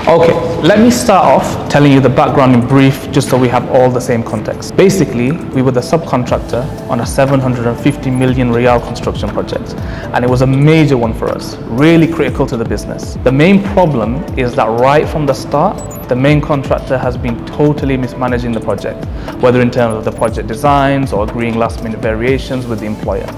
Okay, let me start off telling you the background in brief, just so we have all the same context. Basically, we were the subcontractor on a 750 million real construction project, and it was a major one for us, really critical to the business. The main problem is that right from the start, the main contractor has been totally mismanaging the project, whether in terms of the project designs or agreeing last-minute variations with the employer.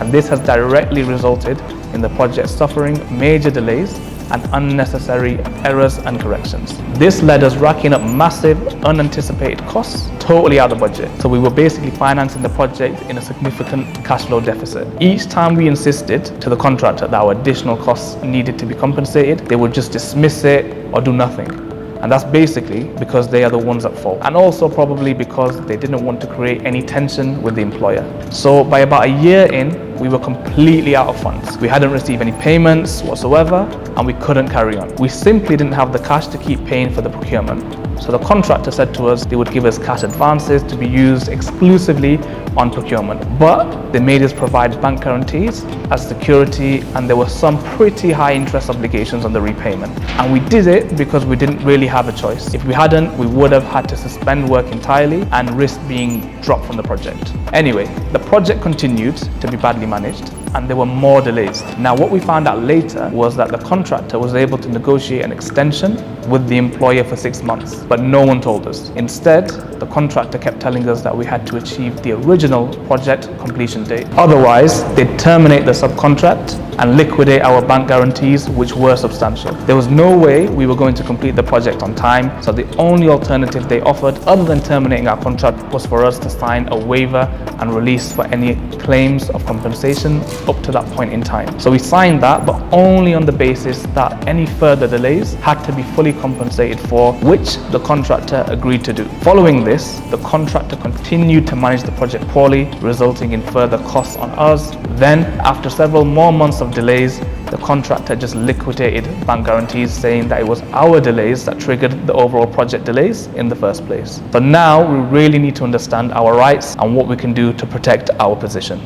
And this has directly resulted in the project suffering major delays and unnecessary errors and corrections. This led us racking up massive unanticipated costs, totally out of budget. So we were basically financing the project in a significant cash flow deficit. Each time we insisted to the contractor that our additional costs needed to be compensated, they would just dismiss it or do nothing. And that's basically because they are the ones at fault, and also probably because they didn't want to create any tension with the employer. So by about a year in, we were completely out of funds. We hadn't received any payments whatsoever, and we couldn't carry on. We simply didn't have the cash to keep paying for the procurement. So the contractor said to us they would give us cash advances to be used exclusively on procurement. But they made us provide bank guarantees as security, and there were some pretty high interest obligations on the repayment. And we did it because we didn't really have a choice. If we hadn't, we would have had to suspend work entirely and risk being dropped from the project. Anyway, the project continued to be badly managed, and there were more delays. Now, what we found out later was that the contractor was able to negotiate an extension with the employer for 6 months, but no one told us. Instead, the contractor kept telling us that we had to achieve the original project completion date. Otherwise, they'd terminate the subcontract and liquidate our bank guarantees, which were substantial. There was no way we were going to complete the project on time, so the only alternative they offered, other than terminating our contract, was for us to sign a waiver and release for any claims of compensation up to that point in time. So we signed that, but only on the basis that any further delays had to be fully compensated for, which the contractor agreed to do. Following this, the contractor continued to manage the project poorly, resulting in further costs on us. Then, after several more months of delays, the contractor just liquidated bank guarantees, saying that it was our delays that triggered the overall project delays in the first place. So now we really need to understand our rights and what we can do to protect our position.